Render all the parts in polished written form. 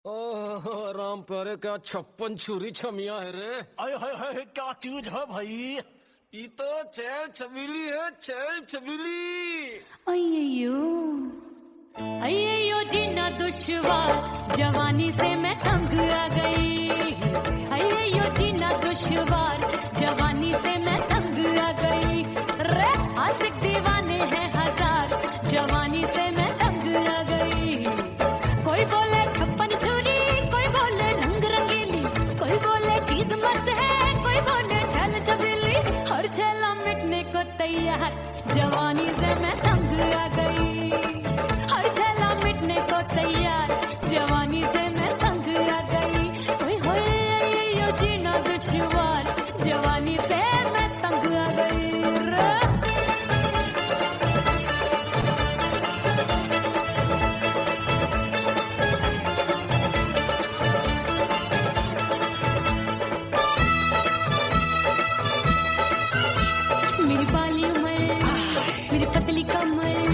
ओह राम प्यारे, क्या 56 छुरी छमिया है रे। हाय हाय हाय, क्या चीज है भाई? ये तो चैल छबीली है, चैल छबीली। अय्यो अय्यो जीना दुश्वार, जवानी से मैं तंग आ गई। अय्यो जीना दुश्वार, जवानी से मैं तंग आ गई। रे आशिक दीवाने हैं हजार, जवानी से मैं तंग आ गई। कोई बोले 56 छुरी, कोई बोले रंग रंगीली, कोई बोले चीज मस्त है, कोई बोले छल छबीली। हर छला मिटने को तैयार, जवानी से मैं तंग आ गई। हर छला मिटने को तैयार, जवानी से मैं तंग आ गई। ओए होए यो जीना दुश्वार, जवानी से मैं तंग आ गई। मेरी बाली उमर, मेरी पतली कमर,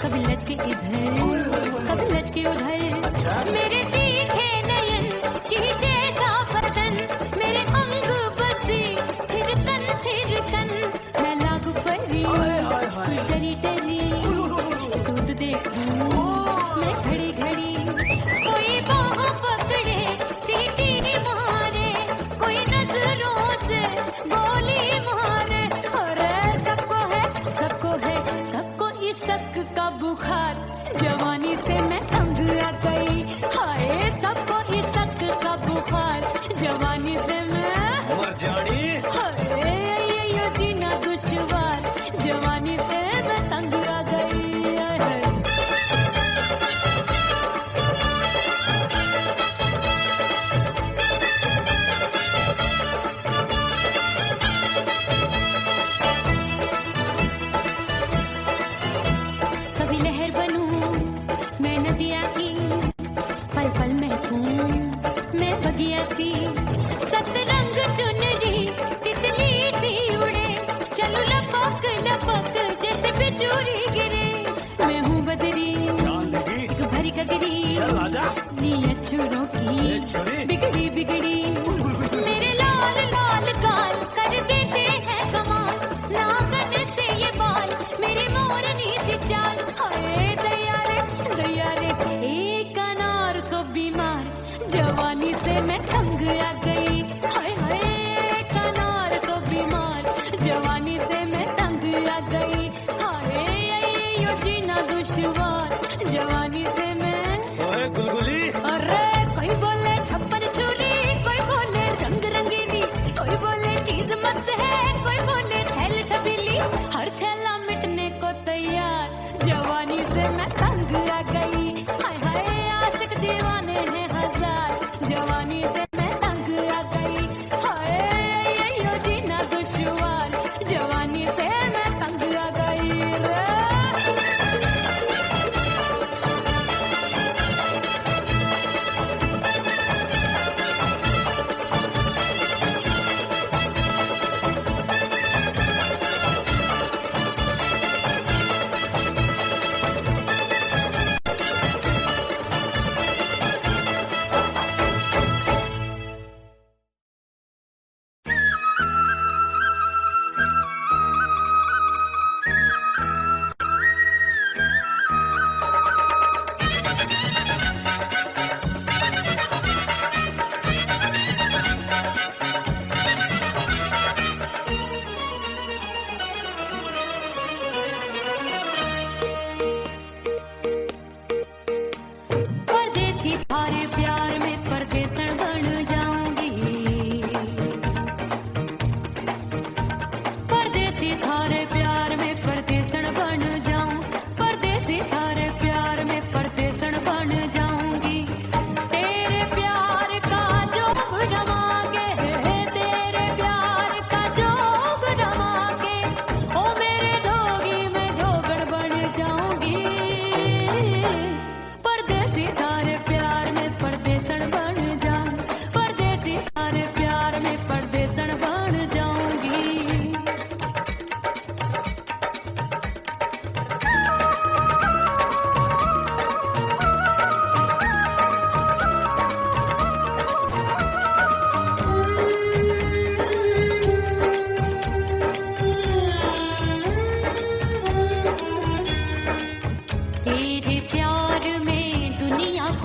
कभी लचके इधर कभी लचके उधर। मेरे तीखे नयन, शीशे सा बदन, मेरे अंग बसे फिर तन फिर तन। मैं लागू परी डरी डरी, दूध देखूं मैं घड़ी घड़ी। कोई बाहों पकड़े सीटी मारे, कोई नजरों से गोली मारे। अरे सबको इस शक का बुखार, जवानी से मैं तंग आ गई। हाय सबको इस शक का बुखार, जवानी से मैं मर जानी। हाय ये जीना दुश्वार, जवानी से मैं तंग आ गई। कभी लहर बनूं मैं नदिया की, पल पल महकूं मैं बगिया सी। सतरंग चुनरी तितली सी उड़े, चलूं लपक लपक जैसे बिजली गिरे। मैं हूँ बदरी एक भरी कगरी, नी अछूरों की बिगड़ी बिगड़ी। मेरे लाल लाल गाल कर देते हैं कमाल, नागन से ये बाल मेरी मोरनी सी चाल। हाय दैया रे एक अनार को बीमार, जवानी से मैं तंग आ गई। हाय हाय एक अनार को बीमार, जवानी से मैं तंग आ गई। हाय यो जीना दुश्वार, जवानी से मैं। ओए गुलगुली, अरे कोई बोले 56 छुरी, कोई बोले रंग रंगीली, कोई बोले चीज मस्त है, कोई बोले छल छबीली। हर छला मिटने को तैयार, जवानी से मैं तंग आ गई। हाय हाय आशिक दीवाने हैं हजार, जवानी से मैं तंग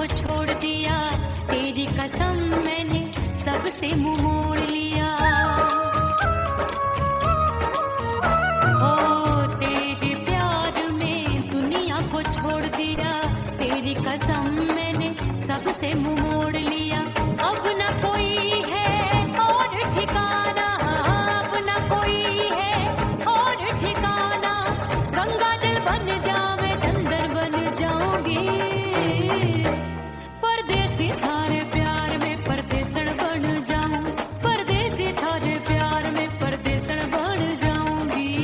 छोड़ दिया, तेरी कसम मैंने सबसे मुंह मोड़ लिया। ओ तेरे प्यार में दुनिया को छोड़ दिया, तेरी कसम मैंने सबसे मुंह मोड़ लिया। अब न कोई है और ठिकाना, अब न कोई है और ठिकाना। गंगा जल बन जावे चंदन बन जाऊंगी, परदेसी थारे प्यार में परदेसण बन जाऊं, परदेसी थारे प्यार में परदेसण बन जाऊंगी।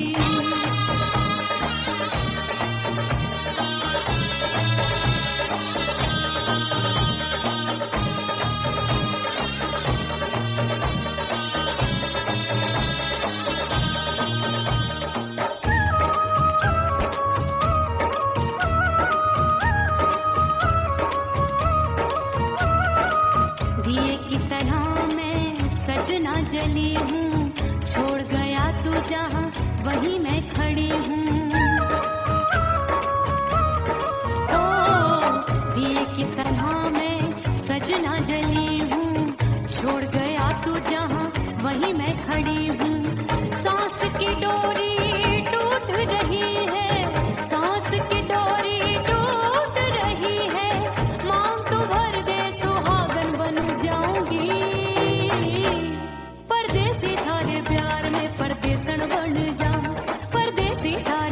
दिए की तरह मैं सजना जली हूँ, छोड़ गया तू जहाँ वहीं मैं खड़ी हूँ। ओ दिए की तरह मैं सजना जली हूँ, छोड़ गया तू जहाँ वहीं मैं खड़ी हूँ। सांस की डोरी टूट रही है, सांस की डोरी टूट रही है। मांग तू भर दे सुहागन बन जाऊंगी, परदेसी थारे प्यार में परदेसण बन जाऊं, परदेसी थारे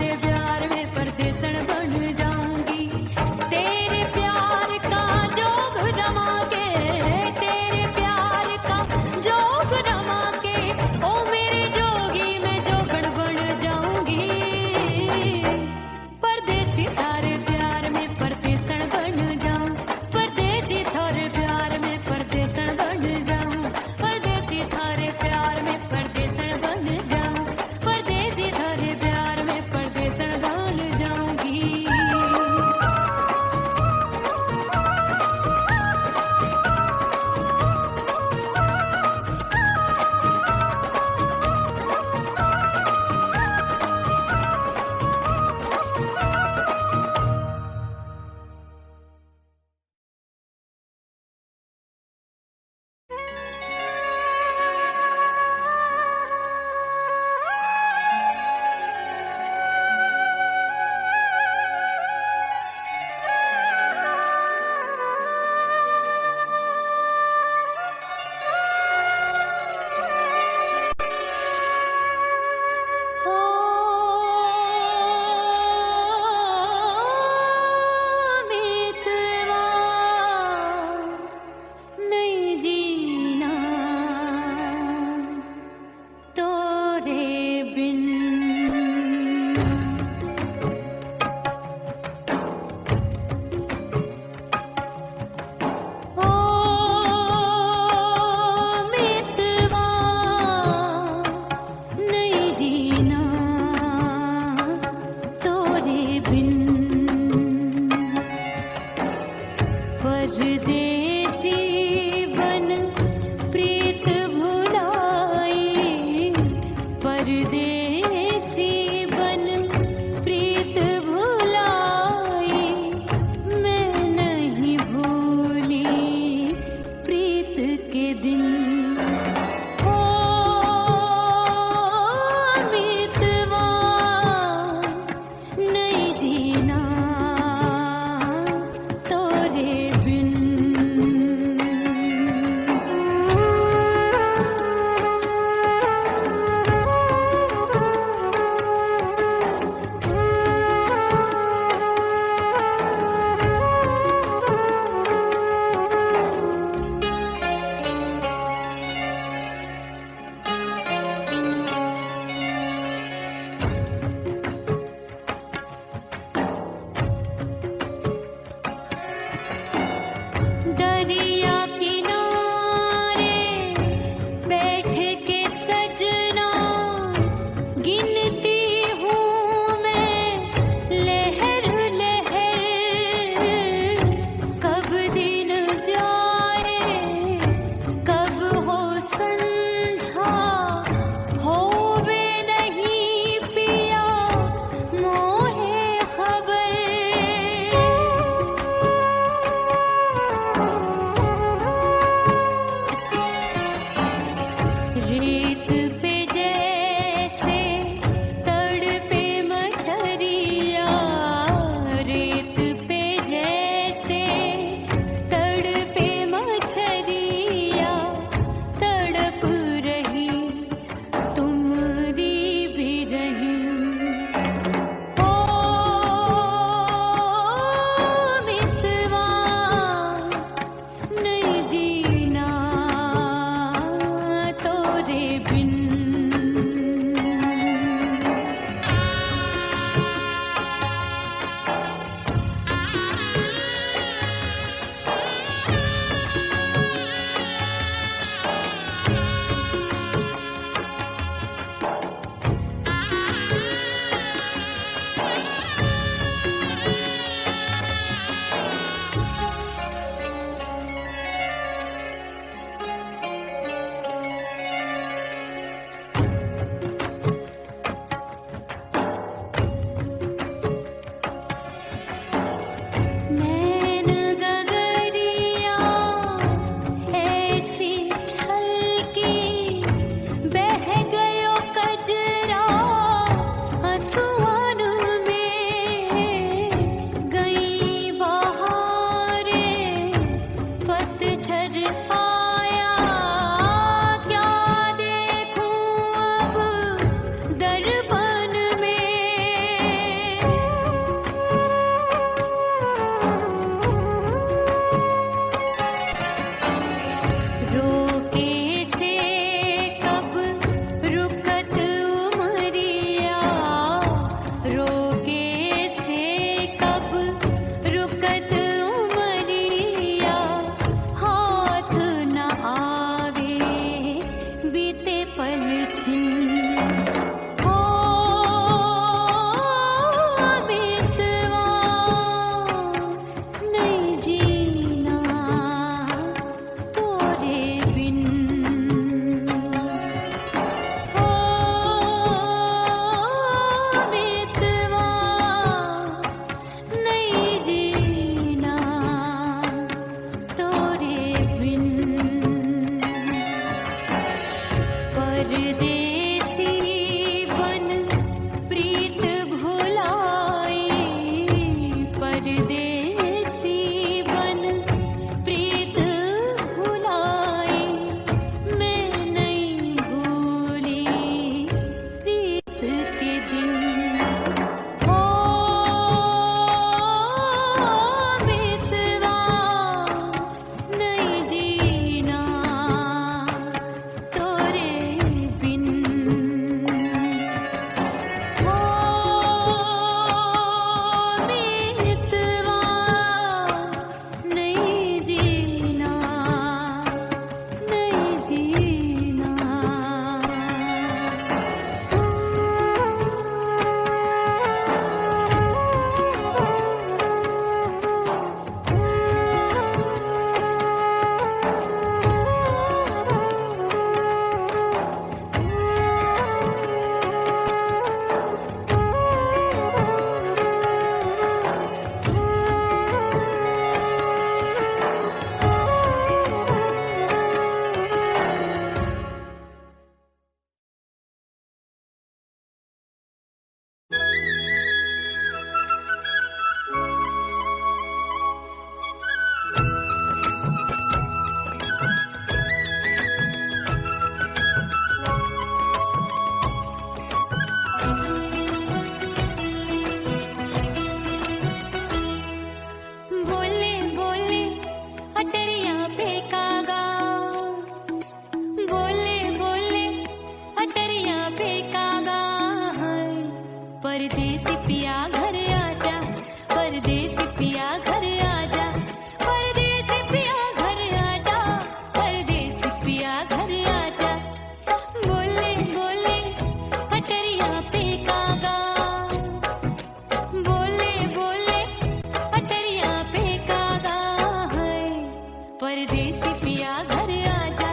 परदेसी पिया घर आजा,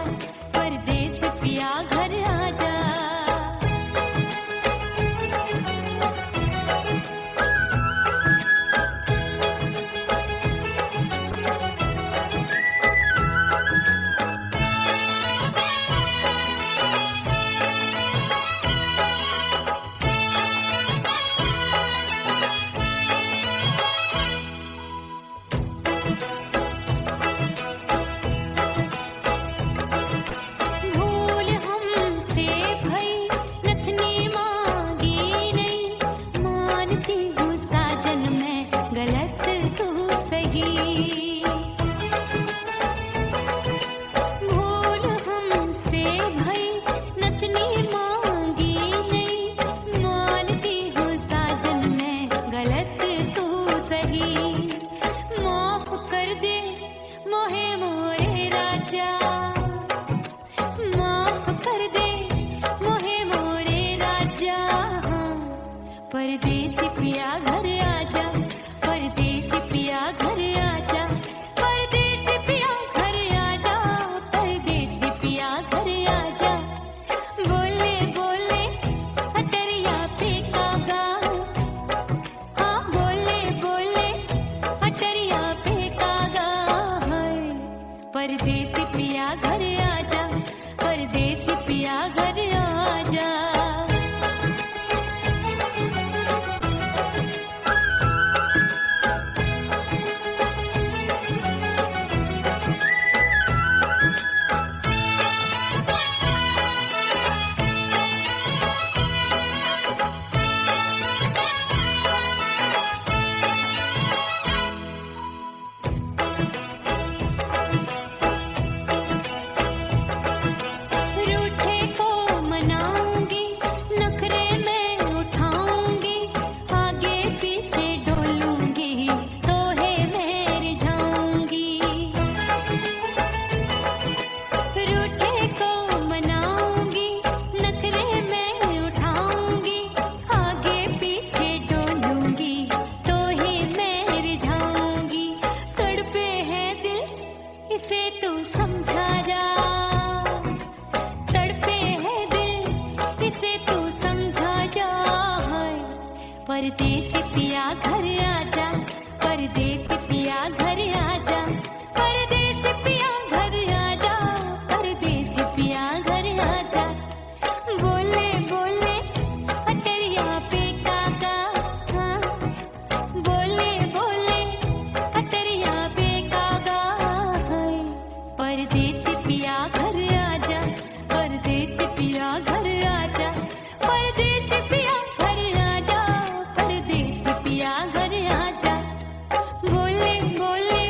परदेसी पिया घर आजा। भूल हमसे भई नथनी मांगी नहीं, मानती हूँ साजन मैं गलत तू सही। भूल हमसे भई नथनी मांगी नहीं, मानती हूँ साजन मैं गलत तू सही। माफ कर दे मोहे मोरे राजा, माफ कर दे मोहे मोरे राजा। हाँ, परदेसी पिया घर आजा, परदेसी पिया घर आजा, परदेसी पिया घर आजा, परदेसी पिया घर आजा। बोले बोले अटरिया पे कागा, हाँ बोले बोले अटरिया पे कागा है। परदेसी पिया घर आजा, परदेसी पिया घर आजा। रूठे को मनाऊंगी, नखरे में उठाऊंगी, आगे पीछे डोलूंगी, तोहे मैं रिझाऊंगी। रूठे को मनाऊंगी, नखरे में उठाऊंगी, आगे पीछे डोलूंगी, तोहे मैं रिझाऊंगी। तड़पे है दिल इसे तू समझा जा, तड़पे है दिल इसे तू समझा जा। है परदेसी पिया घर आजा, परदेसी पिया घर आजा, परदेसी पिया घर आजा, परदेसी पिया घर आजा। बोले बोले अटरिया पे कागा, हाँ बोले बोले अटरिया पे कागा है। परदेसी पिया घर आजा, परदेसी पिया घर आजा, परदेसी पिया घर आजा, परदेसी पिया घर आजा। बोले बोले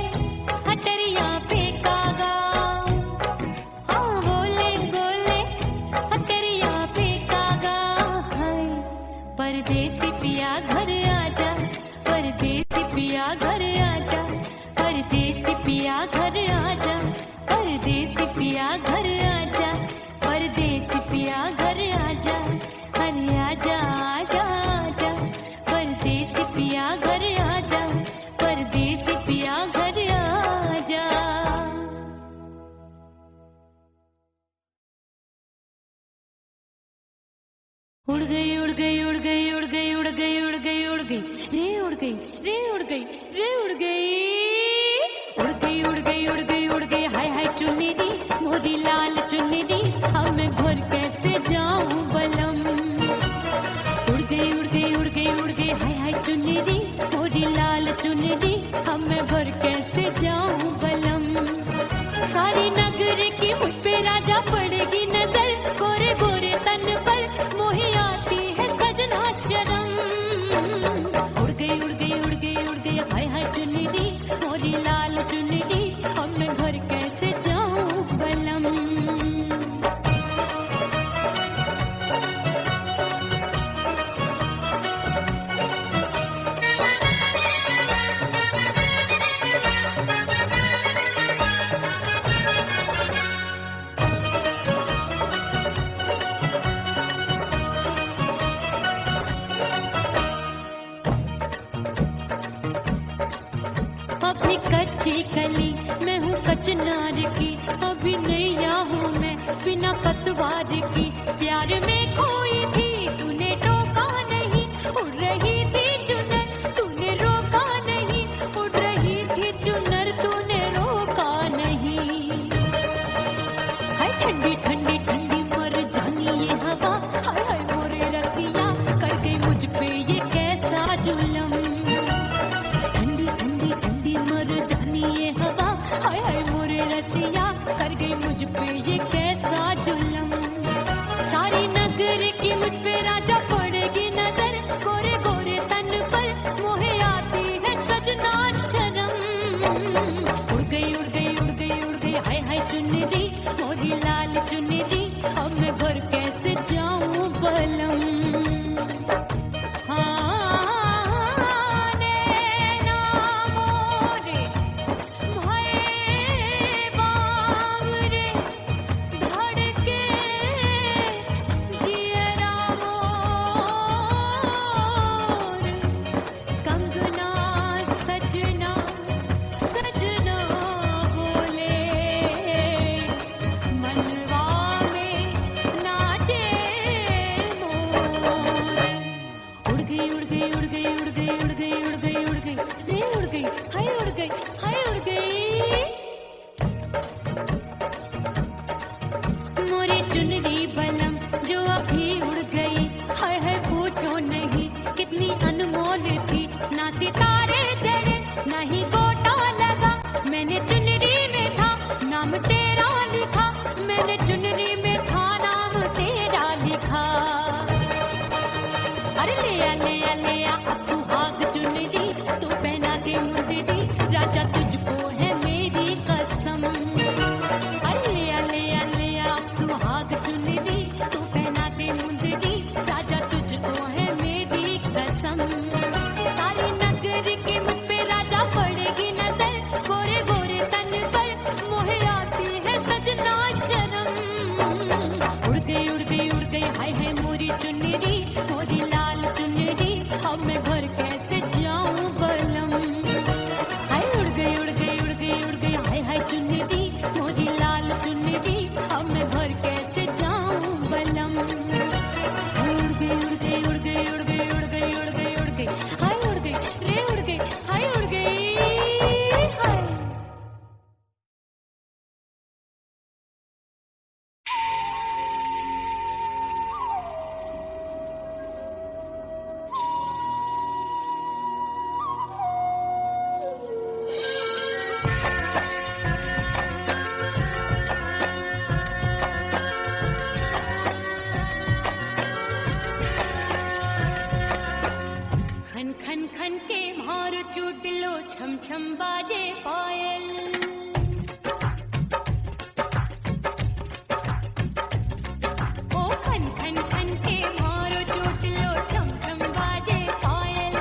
अटरिया पे कागा, हाँ बोले बोले अटरिया पे कागा है। परदेसी पिया घर आजा, परदेसी पिया घर आजा, परदेसी पिया घर आजा, परदेसी पिया घर आजा, परदेसी पिया घर आजा। अरे आजा आजा आजा, परदेसी पिया घर आजा, परदेसी पिया घर आजा। उड़ गई उड़ गई उड़ गई उड़ गई उड़ गई उड़ गई उड़ गई रे उड़ गई रे उड़ गई रे उड़ गई उड़ गई उड़ गई उड़ गई उड़ गई। हाय हाय चुन्नी दी मोदी लाल चुन्नी दी, अब मैं घर कैसे जाऊं बलम। उड़ गई उड़ गई उड़ गई उड़ गई। हाय हाय चुन्नी दी मोदी लाल चुन्नी दी, अब मैं घर कैसे जाऊं बलम। सारी नगर की मुझ पे राजा पड़ेगी नजर, गोरे गोरे तन पर मोही आती है सजना शर्म। उड़ गई उड़ गई उड़ गई उड़ गई। हाय हाय चुन्नी दी मोरी लाल चुन्नी दी, अब मैं घर कैसे जाऊं बलम। कच्ची कली, मैं हूँ कचनार की, अभी नैया हूँ मैं बिना पतवार की। प्यार में खोई थी तूने टोका नहीं, उड़ रही थी चुनर तूने रोका नहीं, उड़ रही थी चुनर तूने रोका नहीं। हाय ठंडी ठंडी ठंडी मर जानी ये हवा, हाय हाय मोरे रतिया कर गई मुझ पे ये कैसा जुल्म। ठंडी ठंडी ठंडी मर जानी ये हवा, हाय हाय मोरे रतिया कर गई मुझ पे ये कैसा जुल्म। सारी नगर की मुझ पे राजा पड़ेगी नजर, गोरे गोरे तन पर मोहे आती है सजना शर्म। उड़ गई उड़ गई उड़ गई उड़ गई हाय हाय चुनरी, मोरी लाल चुनरी, अब मैं घर कैसे जाऊं बलम। हाँ नैना मोरे भये बावरे, धड़के जियरा मोर, कंगना सजना सजना बोले, मनवा में नाचे मोर। उड़ गई उड़ गई उड़ गई उड़ गई उड़ गई उड़ गई उड़ गई रे उड़ गई हाय उड़ गई हाय उड़ गई। मोरी चुनरी बलम जो अभी उड़ गई, हाय हाय पूछो नहीं कितनी अनमोल थी। ना सितारे चढ़े ना ही गोटा लगा, मैंने चुनरी में था नाम तेरा लिखा, मैंने चुनरी में था नाम तेरा लिखा। अरे ले आ अब सुहाग चुनरी, तू पहना के मुंदरी, राजा तुझको है मेरी कसम। अरे ले आ अब सुहाग चुनरी, तू पहना के मुंदरी, राजा तुझको है मेरी कसम। सारी नगर की मुझ पे राजा पड़ेगी नजर, गोरे गोरे तन पर मोहे आती है सजना शर्म। उड़ गई उड़ गई उड़ गई हाय हाय मोरी चुनरी, मोरी लाल चुनरी, अब मैं घर कैसे जाऊं बलम। हाय उड़ गई उड़ गई उड़ गई उड़ गई हाय हाय चुनरी, मोरी लाल चुनरी, अब मैं घर कैसे जाऊं बलम। उड़ गई उड़ गई उड़ गई उड़ गई उड़ गई उड़ गई उड़ गई हाय उड़ गई रे उड़ गई हाय उड़ गई हाय। खन खन खन के भार चूट लो, छम छम बाजे पायल। ओ खन खन खन के भार चूट लो, छम छम बाजे पायल।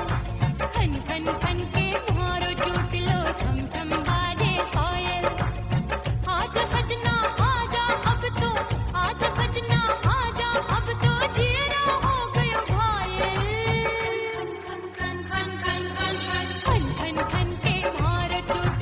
खन खन खन के भार चूट लो, छम छम बाजे पायल। आजा सजना आजा अब तो, आजा सजना आजा अब तो, जियरा हो गयो घायल। खन खन खन खन खन खन खन खन के भार टूट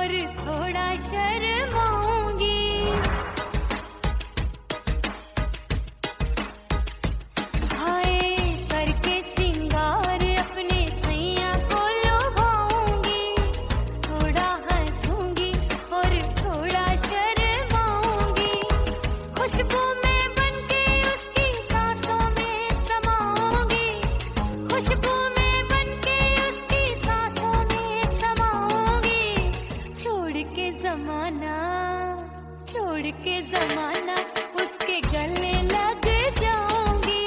और थोड़ा शर्माऊंगी। हाय करके सिंगार अपने सैया को लुभाऊंगी। थोड़ा हंसूंगी और थोड़ा शर्माऊंगी। खुशबू में बनके उसकी सांसों में समाऊंगी। खुशबू में बनके उसकी सांसों में समाऊंगी। छोड़ के जमाना उसके गले लग जाऊंगी।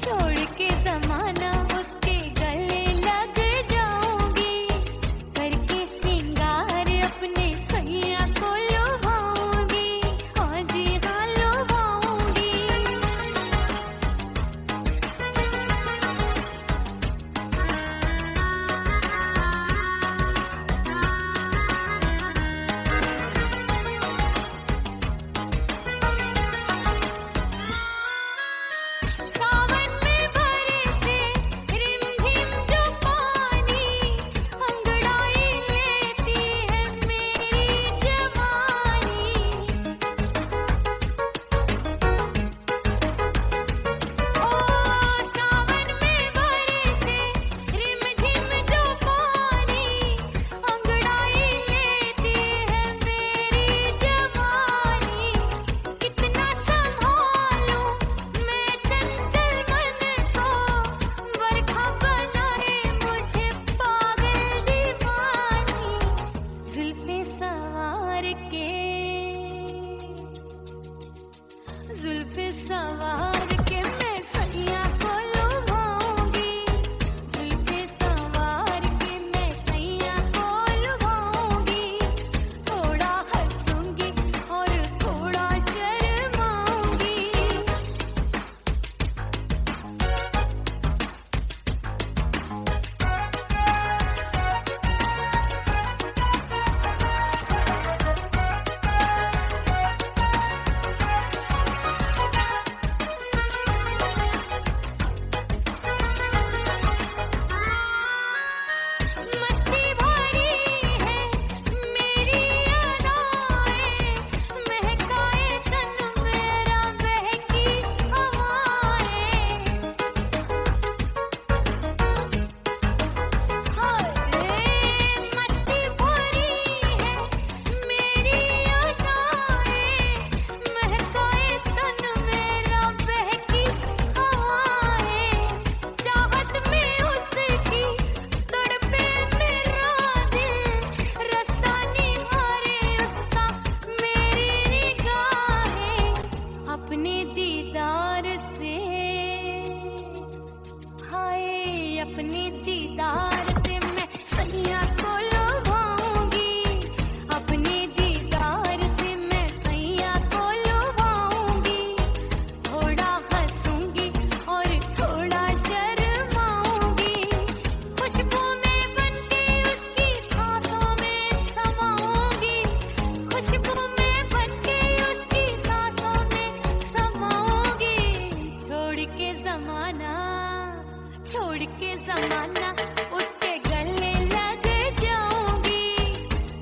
छोड़ के जमाना उसके गले लग जाऊंगी। करके सिंगार अपने सैया को लुभाऊंगी। हाँ जी हाँ लुभाऊंगी। सावन में बरसे रिमझिम जो पानी, अंगड़ाई लेती है मेरी जवानी। ओ सावन में बरसे रिमझिम जो पानी, अंगड़ाई लेती है मेरी जवानी। कितना संभालूं मैं चंचल मन को, बरखा बनाए मुझे पागल दीवानी। जुल्फे सवार के मैं सैया को लुभाऊंगी। जुल्फे सवार के मैं सैया को लुभाऊंगी। थोड़ा हंसूंगी और थोड़ा शर्माऊंगी। मस्ती भरी है मेरी अदाएं, महकाए तन मेरा बहकी हवाएं। हाय मस्ती भरी है मेरी अदाएं, महकाए तन मेरा बहकी हवाएं। चाहत में उसकी तड़पे मेरा दिल, रास्ता निहारे उसका मेरी निगाहें। अपने दीदार से हाय अपने दीदार से मैं सैया को लुभाऊंगी। अपने दीदार से मैं सैया को लुभाऊंगी। थोड़ा हंसूंगी और थोड़ा शर्माऊंगी। खुशबू में बनके उसकी सांसों में समाऊंगी। खुशबू में बनके उसकी सांसों में समाऊंगी। छोड़ के जमाना उसके गले लग जाऊंगी।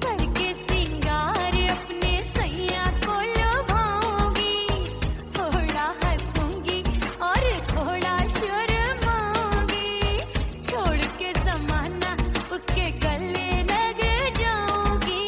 करके सिंगार अपने सैया को लुभाऊंगी। थोड़ा हंसूंगी और थोड़ा शर्माऊंगी। छोड़ के जमाना उसके गले लग जाऊंगी।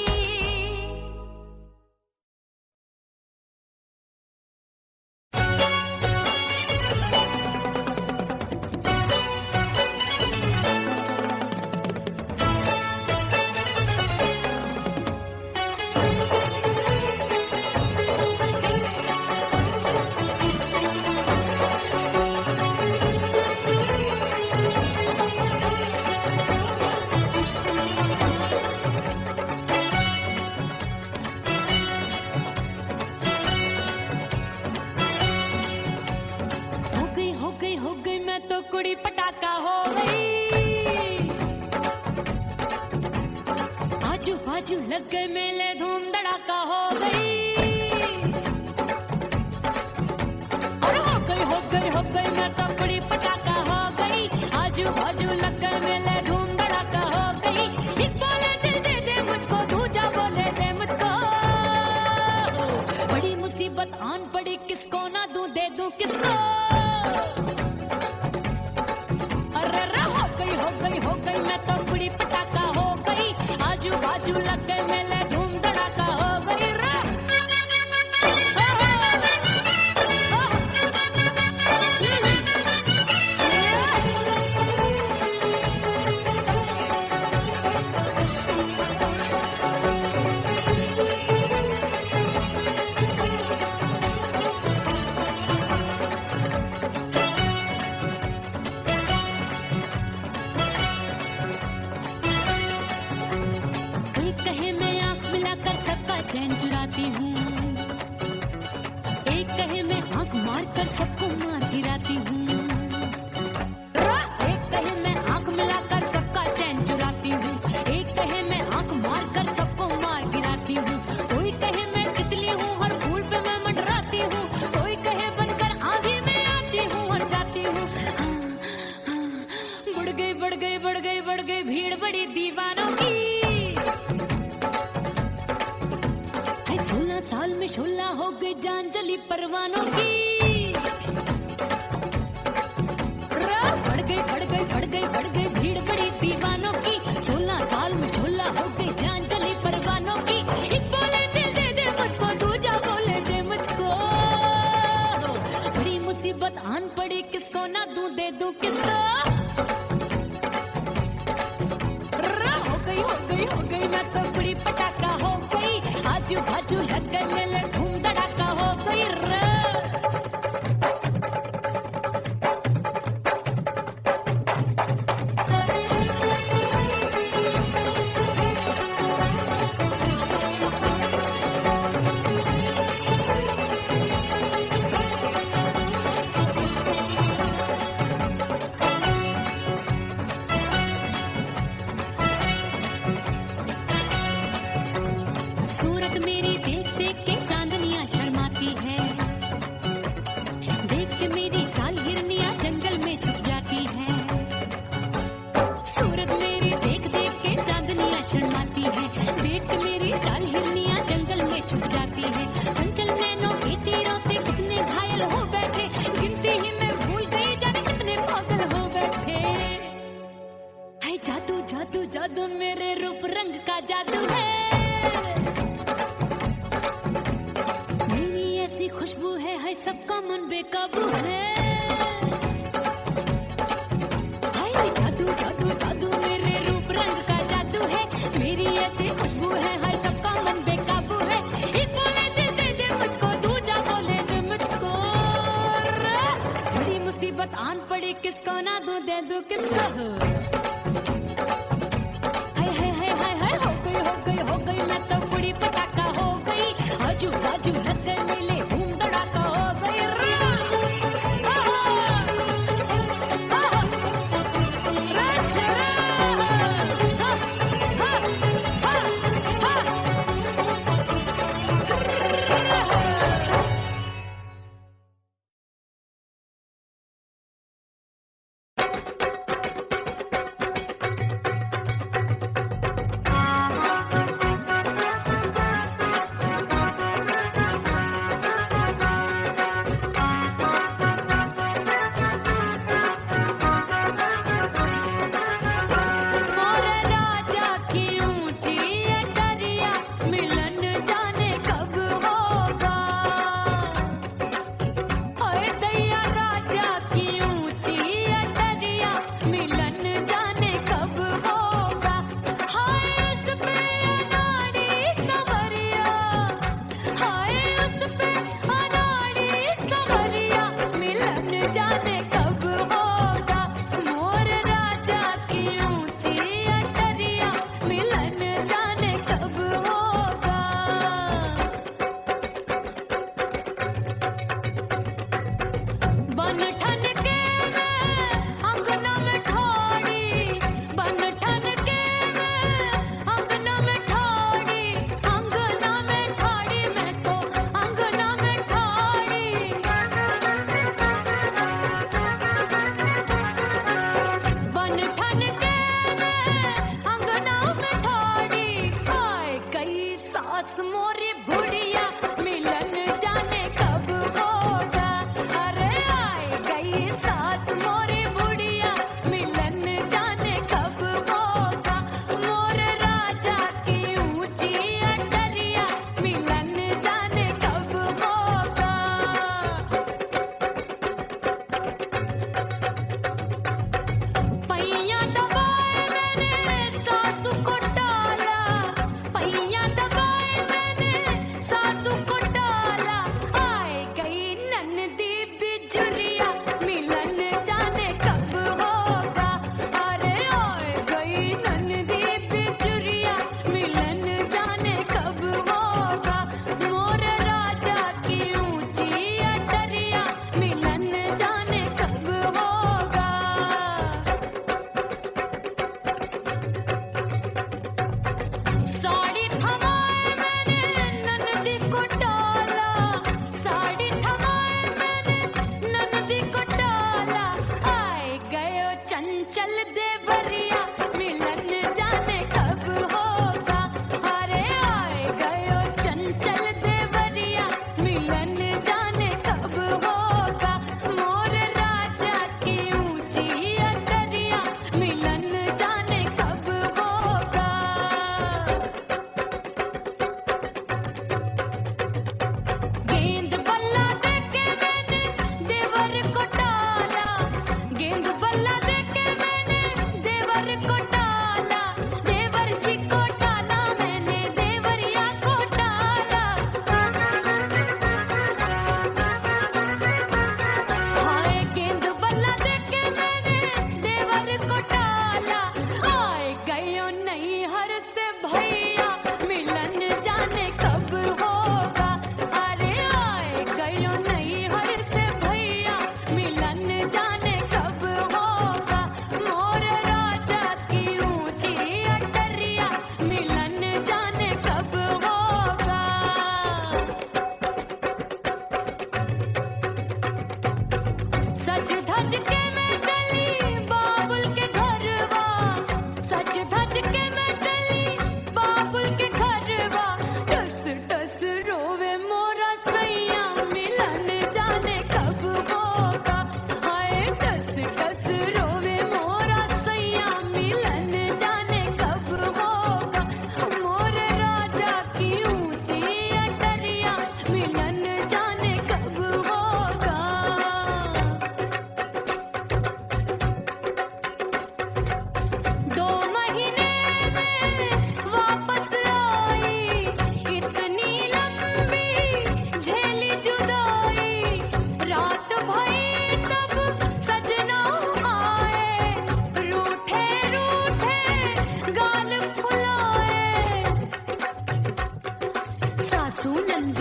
बाजू लग गए मेले धूम धड़ाका हो गई। और हो गई मैं तो बड़ी पटाखा हो गई। आजू बाजू लग गए मेले धूम धड़ाका हो गई। एक बोले दिल दे दे मुझको दूजा बाजू लग गए मेले धूम धड़ाका हो गई रे कोई कहे मैं आंख मिलाकर सबका चैन चुराती हूँ एक कहे मैं आंख मारकर सबको मार गिराती हूँ एक कहे मैं आंख मिलाकर सबका चैन चुराती हूँ एक कहे मैं आंख मारकर सबको मार गिराती हूँ कोई कहे मैं तितली हूँ हर फूल पे मैं मंडराती हूँ कोई कहे बनकर आंधी में आती हूँ और जाती हूँ बढ़ गई बढ़ गई बढ़ गई बढ़ गई भीड़ बड़ी दीवानों की 16 साल में शोला हो गई जान जली परवानों की बढ़ गई बढ़ गई बढ़ गई बढ़ गई भीड़ बड़ी दीवानों की 16 साल में शोला हो गई जान जली परवानों की एक बोले दिल दे दे मुझको दूजा बोले दे मुझको बड़ी मुसीबत आन पड़ी किसको ना दूं दे दूं किसको हो गई मैं तो बड़ी पटाखा हो गई आजू बाजू लग गए मेले धूम धड़ाका हो गई रे सूरत मेरी देख देख के चांदनियां शर्माती है देख के मेरी चाल हिरनियां जंगल में छुप जाती है सूरत मेरी देख देख के चांदनियां शर्माती है देख के मेरी चाल हिरनियां जंगल में छुप जाती है चंचल नैनों के तीरों से कितने घायल हो बैठे गिनती ही मैं भूल गई जाने कितने पागल हो बैठे है जादू जादू जादू मेरे रूप रंग का जादू है मेरी ऐसी खुशबू है सबका मन बेकाबू है हाय जादू जादू जादू मेरे रूप रंग का जादू है मेरी ऐसी खुशबू है सबका मन बेकाबू है एक बोले दे दे मुझको दूजा बोले दे मुझको बड़ी मुसीबत आन पड़ी किसको ना दूं दे दूं किसको हो गई मैं तो बड़ी पटाखा हो गई आजू बाजू लग गए मेले धूम धड़ाका हो गई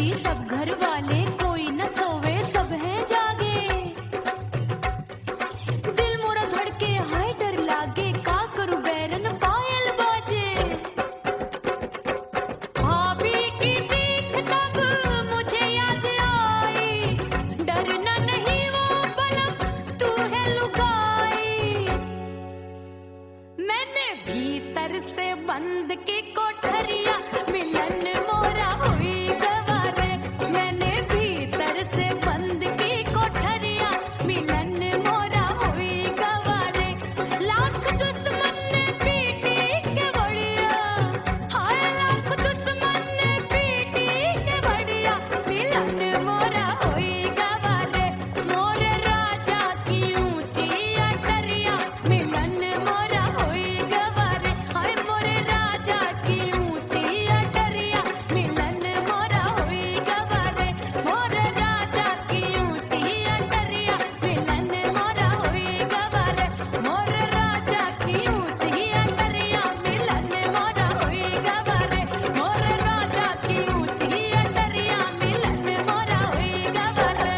बेटी सब घर वाले कोई न सोवे सब है जागे दिल मोरा धड़के हाय डर लागे का करूं बैरन पायल बाजे भाभी की सीख तब मुझे याद आई डरना नहीं वो पलक तू है लुगाई मैंने भीतर से बंद की कोठरिया मिलन मोरा हुई गवारे मैंने भीतर से बंद की कोठरिया मिलन मोरा हुई गवारे लाख दुश्मन ने पीटी के बढ़िया हाय लाख दुश्मन ने पीटी के बढ़िया मिलन मोरा हुई गवारे मोरे राजा की ऊंची अटरिया मिलन मोरा हुई गवारे हाय मोरे राजा की ऊंची अटरिया मिलन मोरा हुई गवारे मोरे राजा की ऊंची अटरिया मिलन मोरा हुई गवारे मोरे राजा की ऊंची अटरिया मिलन मोरा हुई गवारे मोरे राजा की ऊंची अटरिया मिलन मोरा हुई गवारे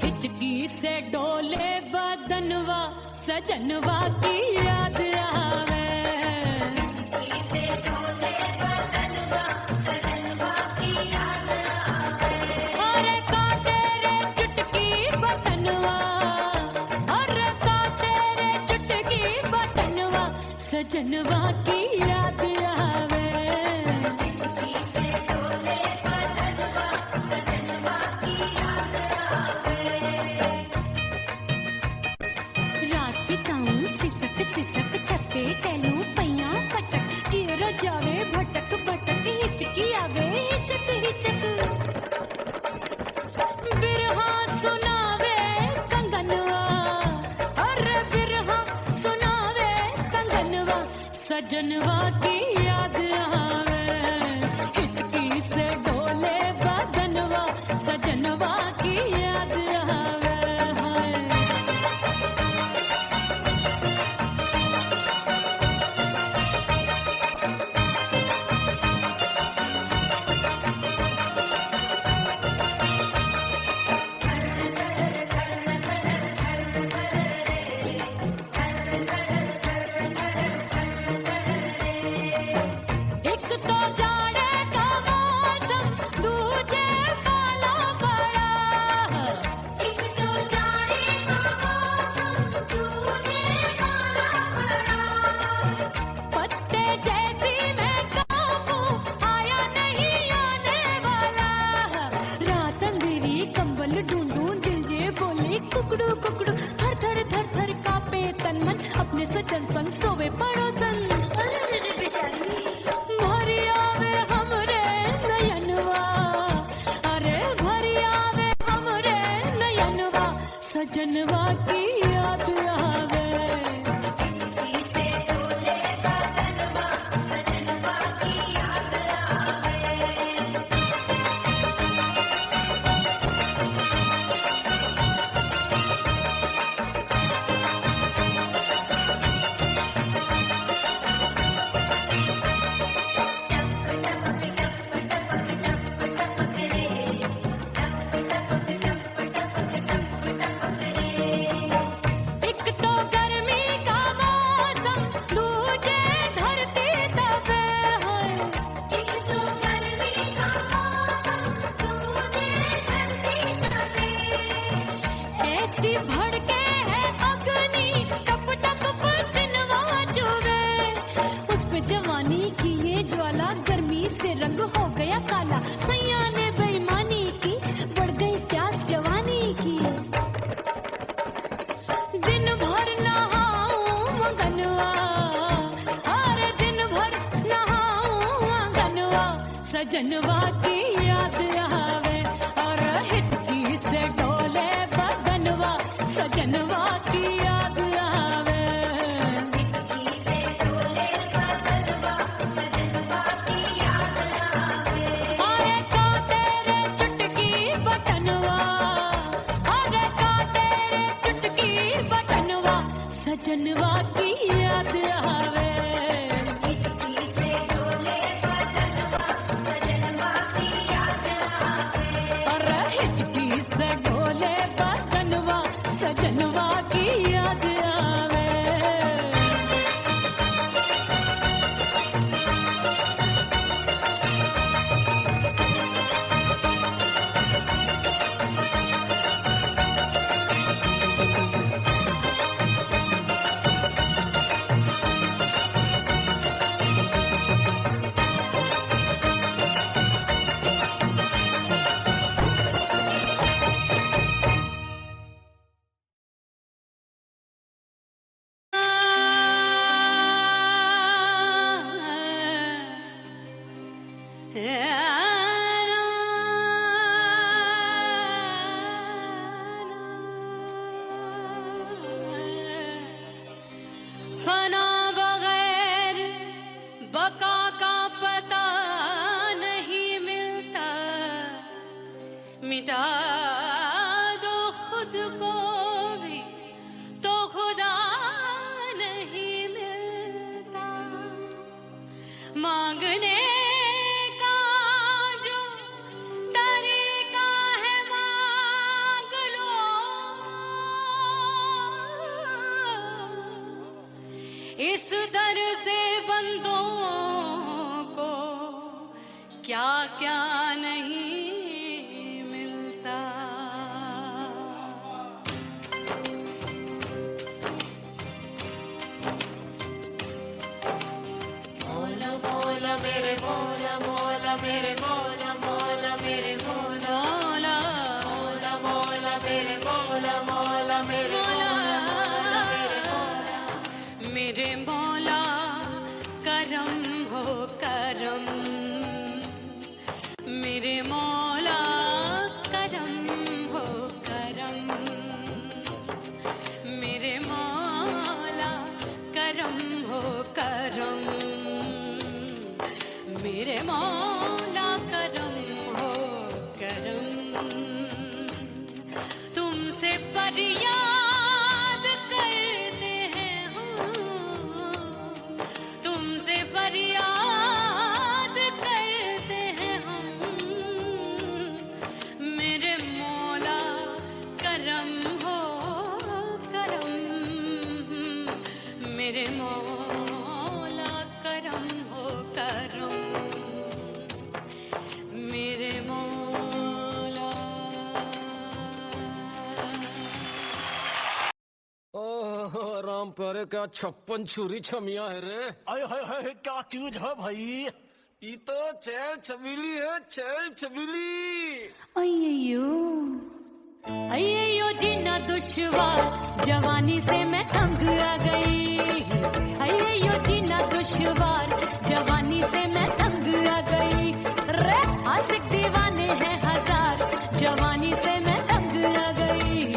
हिचकी से डोले बदनवा सजनवा की याद आवे अरे का तेरे चुटकी बटनवा अरे का तेरे चुटकी बटनवा सजनवा की याद आवे रात बिताऊं सिसक सिसक छते टैलूं पैया पटक चेहरा जावे भटक भटक हिचकी आवे हिचक हिचक बिरहा सुनावे कंगनवा अरे बिरहा सुनावे कंगनवा सजनवा की याद आवे हिचकी से डोले बदनवा सजनवा की याद आवे हाय एक तो जाड़े का मौसम दूजे काला पड़ा एक तो जाड़े का मौसम दूजे काला पड़ा पत्ते जैसी मैं काबू आया नहीं आने वाला रात अंधेरी कंबल ढूंढूं दिल ये बोले कुकड़ू कुकड़ू थर थर थर थर कांपे तन मन अपने सजन संग सोवे पड़ोसन भरिया वे हमरे नयनवा अरे भरिया वे हमरे नयनवा सजनवा की याद आवे सजनवा की याद आवे और हिचकी से डोले बदनवा सजनवा की याद आवे हिचकी से डोले बदनवा सजनवा की याद आवे अरे का तेरे चुटकी बटनवा अरे का तेरे चुटकी बटनवा सजनवा की याद आवे हिचकी से डोले बदनवा सजनवा की याद आवे अरे हिचकी से डोले बदनवा सजनवा की याद आवे फना बगैर बका का पता नहीं मिलता मिटा दो खुद को भी तो खुदा नहीं मिलता मांगने का जो तरीका है मांग लो इस दर से बंदों को क्या क्या नहीं मिलता मौला मौला मेरे मौला मौला मेरे मौला मौला मेरे मौला मौला मौला मेरे मौला मौला मेरे मौला मेरे मौला मेरे मौला करम हो करम मेरे मौला करम हो करम मेरे मौला करम हो करम मेरे मौला करम हो करम तुमसे फरियाद करते हैं हम तुमसे फरियाद करते हैं हम मेरे मौला करम हो करम मेरे मौला करम हो करम मेरे मौला ओह राम प्यारे क्या 56 छुरी छमिया है रे। आय हाय हाय क्या चीज है भाई। ये तो चैल छबीली है, चैल छबीली। अय्यो जीना दुश्वार जवानी से मैं तंग आ गई अय्यो जीना दुश्वार जवानी से मैं तंग आ गई रे आशिक दीवाने हैं हजार जवानी से मैं तंग आ गई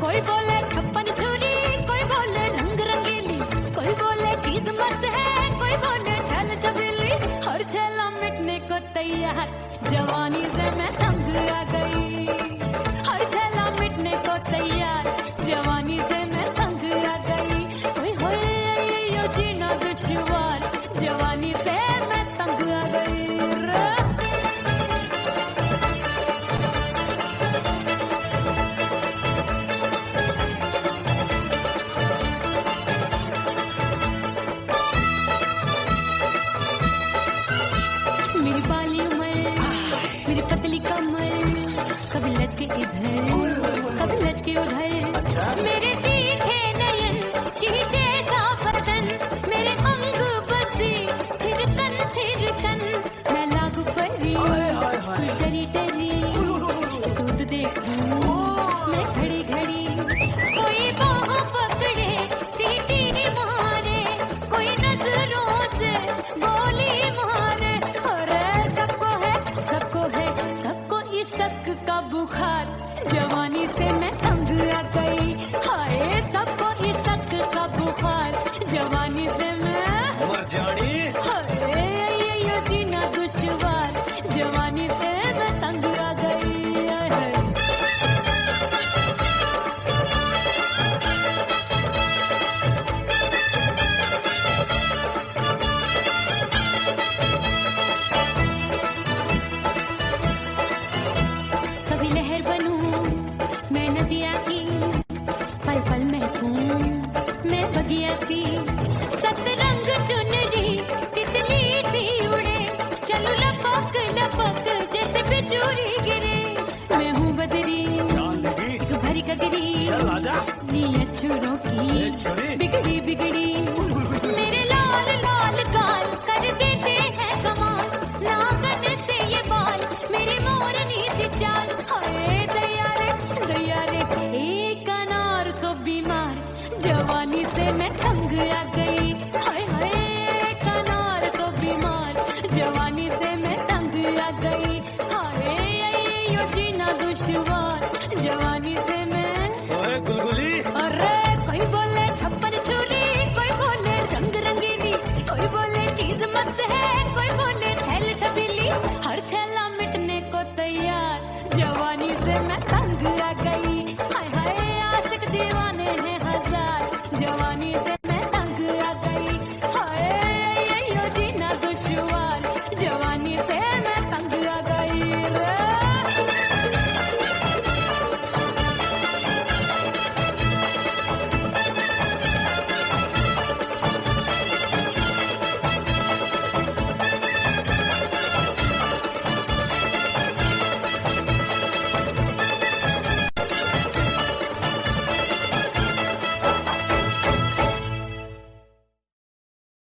कोई बोले 56 छुरी कोई बोले रंग रंगीली कोई बोले चीज मस्त है कोई बोले छल छबीली हर छेला मिटने को तैयार जवानी से मैं तंग आ गई हर छेला मिटने को तैयार जवानी से मैं तंग आ गई ओए होए ये जीना दुश्वार जवानी से मैं तंग आ गई रे। मेरी बाली उमर मेरी पतली कमर से मैं मर जानी हाय जीना दुश्वार जवानी से मैं तंग आ गई है। कभी लहर बनूं मैं नदिया की, पल पल महकूं मैं बगिया की, सतरंग चुनरी तितली सी उड़े, चलो लपक लपक जैसे बिजली गिरे। मैं हूँ बदरी जान लगी तू भरी गगरी, चल आजा नीयत छुरों की छुरी बिगड़ी बिगड़ी